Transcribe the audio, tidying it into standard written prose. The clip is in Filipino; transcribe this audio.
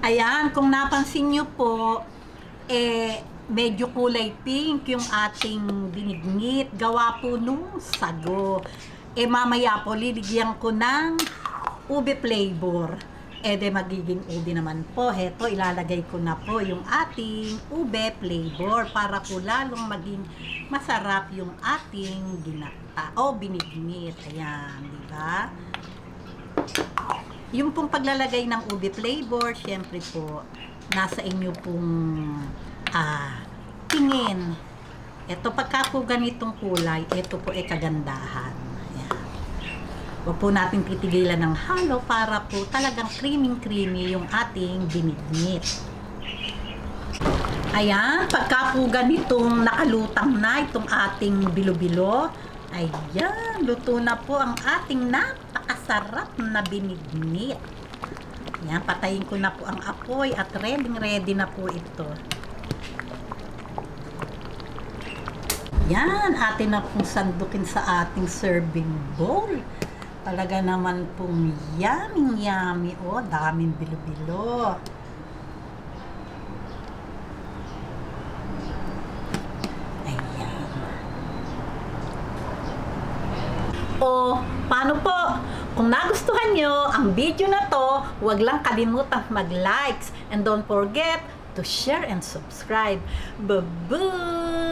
Ayan, kung napansin nyo po, medyo kulay pink yung ating binignit. Gawa po nung sago. Mamaya po, liligyan ko ng ube flavor. Magiging ube naman po. Heto, ilalagay ko na po yung ating ube flavor para po lalong maging masarap yung ating ginata o binignit. Ayan, di ba? Yung pong paglalagay ng ube flavor, syempre po, nasa inyo pong tingin. Ito, pagka po ganitong kulay, ito po ay kagandahan. Ayan. Huwag po natin titigilan ng halo para po talagang creamy-creamy yung ating binignit. Ayan, pagka po ganitong nakalutang na itong ating bilo-bilo, ayan, luto na po ang ating napakasarap na binignit. Ayan, patayin ko na po ang apoy at ready na po ito. Yan, atin na pong sandukin sa ating serving bowl. Talaga naman pong yummy. O, daming bilo-bilo. Ayan. O, paano po? Kung nagustuhan nyo ang video na to, huwag lang kalimutang mag-likes. And don't forget to share and subscribe. Bye-bye!